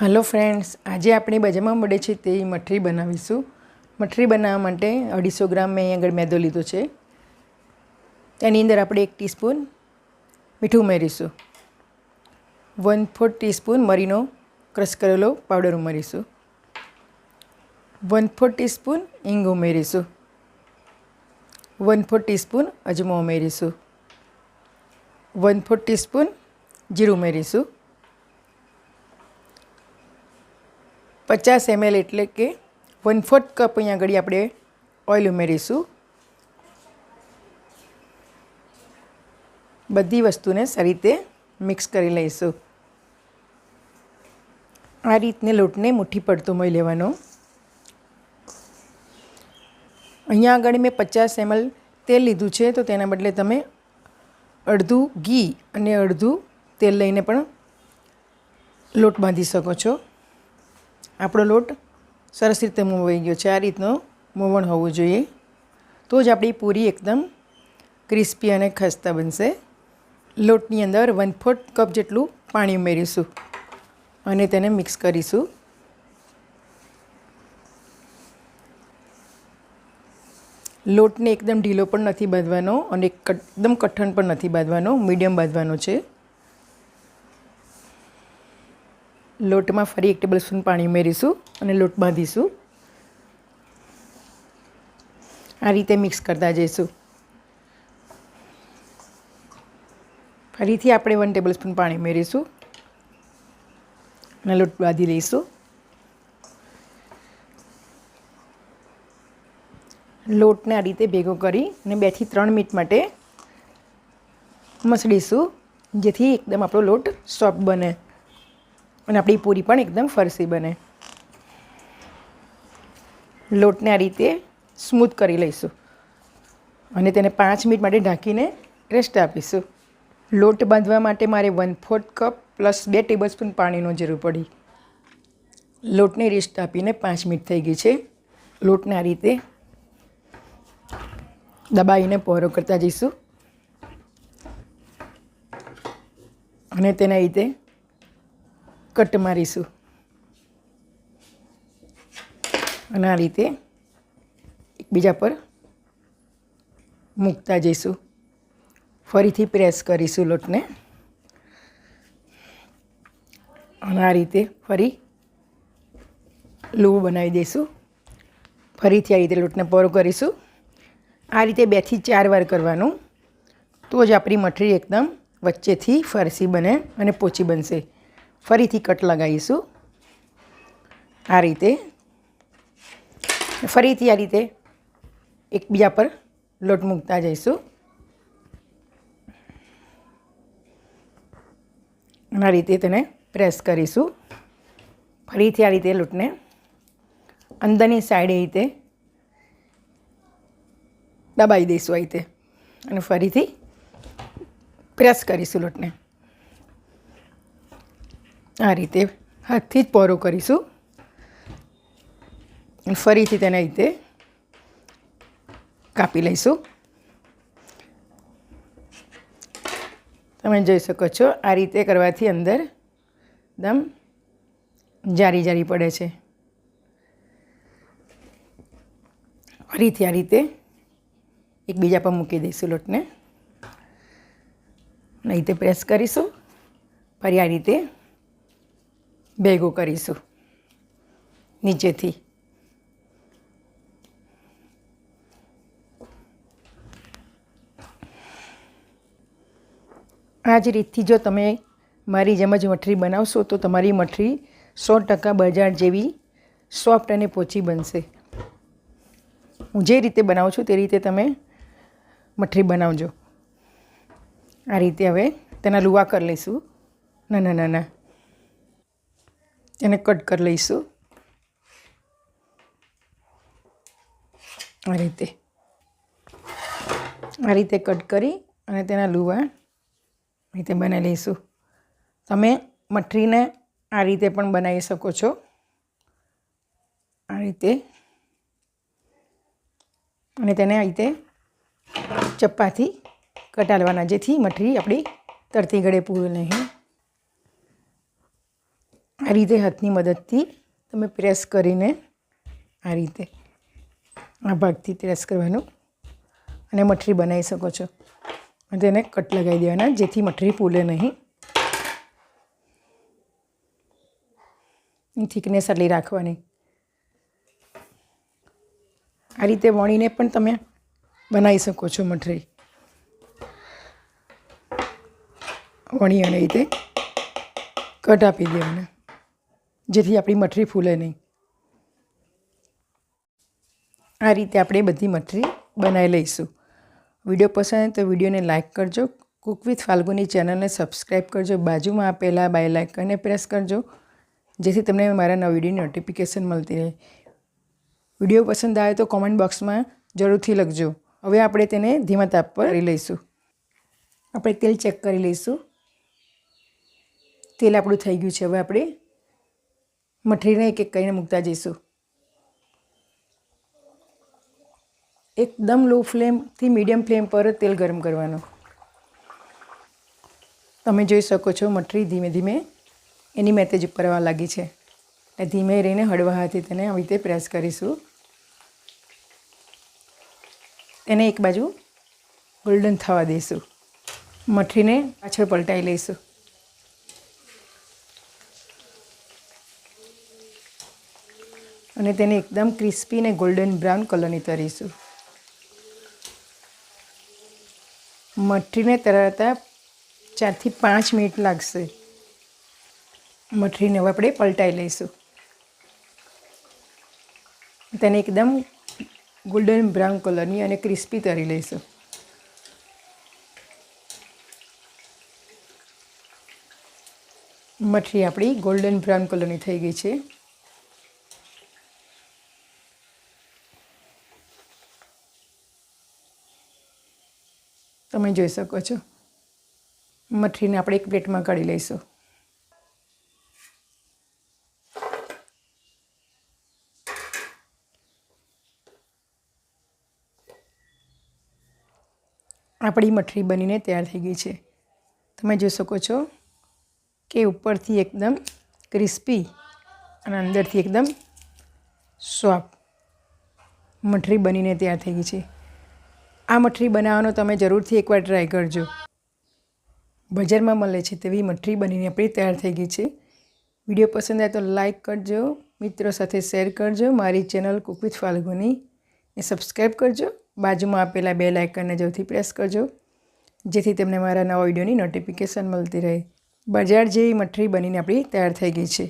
Hello friends, आज આપણે બજારમાં મળે છે તે મઠરી બનાવીશું। મઠરી બનાવવા માટે 250 ગ્રામ મેં આગળ મેદો લીધો છે। તેની અંદર આપણે 1 ટીસ્પૂન મીઠું ઉમેરીશું, 1/4 ટીસ્પૂન મરીનો ક્રશ કરેલો પાવડર ઉમેરીશું, 1/4 ટીસ્પૂન હિંગ ઉમેરીશું, 1/4 ટીસ્પૂન અજમો ઉમેરીશું, 1/4 ટીસ્પૂન જીરું ઉમેરીશું, 50 ml એટલે કે 1/4 કપ અહીંયા આગળ આપણે ઓઇલ ઉમેરીશું। બધી વસ્તુને સારી રીતે મિક્સ કરી લઈશું। આ રીતને લોટને મુઠ્ઠી પડતો મળી લેવાનો। અહીંયા આગળ મેં 50 ml તેલ લીધું છે, તો તેના બદલે તમે અડધું ઘી અને અડધું તેલ લઈને પણ લોટ બાંધી શકો છો। આપણો લોટ સરસ રીતે મોવાઈ ગયો છે। આ રીતનો મોવણ હોવું જોઈએ, તો જ આપણી પૂરી એકદમ ક્રિસ્પી અને ખસ્તા બનશે। લોટની અંદર 1/4 કપ જેટલું પાણી ઉમેરીશું અને તેને મિક્સ કરીશું। લોટને એકદમ ઢીલો પણ નથી બાંધવાનો અને એકદમ કઠણ પણ નથી બાંધવાનો, મીડિયમ બાંધવાનો છે। લોટમાં ફરી 1 ટેબલસ્પૂન પાણી ઉમેરીશું અને લોટ બાંધીશું। આ રીતે મિક્સ કરતા જઈશું। ફરીથી આપણે 1 ટેબલસ્પૂન પાણી ઉમેરીશું અને લોટ બાંધી લઈશું। લોટને આ રીતે ભેગો કરી અને 2 થી 3 મિનિટ માટે મસળીશું, જેથી એકદમ આપણો લોટ સોફ્ટ બને અને આપણી પૂરી પણ એકદમ ફરસી બને। લોટને આ રીતે સ્મૂથ કરી લઈશું અને તેને 5 મિનિટ માટે ઢાંકીને રેસ્ટ આપીશું। લોટ બાંધવા માટે મારે 1/4 કપ પ્લસ 2 ટેબલસ્પૂન પાણીનો જરૂર પડી। લોટને રેસ્ટ આપીને 5 મિનિટ થઈ ગઈ છે। લોટને આ રીતે દબાવીને પહોળો કરતા જઈશું અને તેને આ રીતે કટ મારીશું અને આ રીતે એકબીજા પર મૂકતા જઈશું। ફરીથી પ્રેસ કરીશું લોટને અને આ રીતે ફરી લૂવું બનાવી દઈશું। ફરીથી આ રીતે લોટને પહોળો કરીશું। આ રીતે 2 થી 4 વાર કરવાનું, તો જ આપણી મઠરી એકદમ વચ્ચેથી ફરસી બને અને પોચી બનશે। ફરીથી કટ લગાવીશું આ રીતે, ફરીથી આ રીતે એકબીજા પર લોટ મૂકતા જઈશું અને આ રીતે તેને પ્રેસ કરીશું। ફરીથી આ રીતે લોટને અંદરની સાઈડે રીતે દબાવી દઈશું આ રીતે અને ફરીથી પ્રેસ કરીશું લોટને। આ રીતે હાથથી જ પહોળો કરીશું અને ફરીથી તેને આ રીતે કાપી લઈશું। તમે જોઈ શકો છો, આ રીતે કરવાથી અંદર એકદમ જારી જારી પડે છે। ફરીથી આ રીતે એકબીજા પર મૂકી દઈશું લોટને, આ રીતે પ્રેસ કરીશું, ફરી આ રીતે ભેગો કરીશું નીચેથી। આ જ રીતથી જો તમે મારી જેમ જ મઠરી બનાવશો તો તમારી મઠરી 100% બજાર જેવી સોફ્ટ અને પોચી બનશે। હું જે રીતે બનાવું છું તે રીતે તમે મઠરી બનાવજો। આ રીતે હવે તેના લુવા કરી લઈશું, નાના નાના તેને કટ કરી લઈશું। આ રીતે કટ કરી અને તેના લુવા રીતે બનાવી લઈશું। તમે મઠરીને આ રીતે પણ બનાવી શકો છો। આ રીતે અને તેને આ રીતે ચપ્પાથી કટાડવાના, જેથી મઠરી આપણી તરતી ગળે પૂરું નહીં। આ રીતે હાથની મદદથી તમે પ્રેસ કરીને આ રીતે આ ભાગથી પ્રેસ કરવાનું અને મઠરી બનાવી શકો છો. અને તેને કટ લગાવી દેવાના જેથી મઠરી ફૂલે નહીં. થિકનેસ આટલી રાખવાની. આ રીતે વણીને પણ તમે બનાવી શકો છો મઠરી. વણી અને રીતે કટ આપી દેવાના જેથી આપણી મઠરી ફૂલે નહીં. આ રીતે આપણે બધી મઠરી બનાવી લઈશું. વિડીયો પસંદ આવે તો વિડીયોને લાઇક કરજો. કુક વિથ ફાલ્ગુની ચેનલને સબસ્ક્રાઈબ કરજો. બાજુમાં આપેલા બેલ આઇકનને પ્રેસ કરજો જેથી તમને મારા નવા વિડીયોની નોટિફિકેશન મળતી રહે. વિડીયો પસંદ આવે તો કોમેન્ટ બોક્સમાં જરૂરથી લખજો. હવે આપણે તેને ધીમા તાપ પર કરી લઈશું. આપણે તેલ ચેક કરી લઈશું. તેલ આપણું થઈ ગયું છે. હવે આપણે મઠરીને એક એક કરીને મૂકતા જઈશું. એકદમ લો ફ્લેમથી મીડિયમ ફ્લેમ પર તેલ ગરમ કરવાનું. તમે જોઈ શકો છો મઠરી ધીમે ધીમે એની મેતેજ ઉપર આવવા લાગી છે. એટલે ધીમે રહીને હળવા હાથે તેને આવી રીતે પ્રેસ કરીશું. તેને એક બાજુ ગોલ્ડન થવા દઈશું. મઠરીને પાછળ પલટાવી લઈશું. અને તેને એકદમ ક્રિસ્પી અને ગોલ્ડન બ્રાઉન કલરની તળીશું. મઠરીને તળાતા 4 થી 5 મિનિટ લાગશે. મઠરીને હવે આપણે પલટાવી લઈશું. તેને એકદમ ગોલ્ડન બ્રાઉન કલરની અને ક્રિસ્પી તળી લઈશું. મઠરી આપણી ગોલ્ડન બ્રાઉન કલરની થઈ ગઈ છે. તમે જોઈ શકો છો. મઠરીને આપણે એક પ્લેટમાં કાઢી લઈશું. આપણી મઠરી બનીને તૈયાર થઈ ગઈ છે. તમે જોઈ શકો છો કે ઉપરથી એકદમ ક્રિસ્પી અને અંદરથી એકદમ સોફ્ટ મઠરી બનીને તૈયાર થઈ ગઈ છે. આ મઠરી બનાવવાનો તમે જરૂરથી એકવાર ટ્રાય કરજો. બજારમાં મળે છે તેવી મઠરી બનીને આપણી તૈયાર થઈ ગઈ છે. વિડીયો પસંદ આવે તો લાઈક કરજો, મિત્રો સાથે શેર કરજો. મારી channel Cook with Falguni A subscribe કરજો. બાજુમાં આપેલા બેલ આઇકનને જરૂરથી પ્રેસ કરજો જેથી તમને મારા નવા વિડીયોની નોટિફિકેશન મળતી રહે. બજાર જેવી મઠરી બનીને આપણી તૈયાર થઈ ગઈ છે.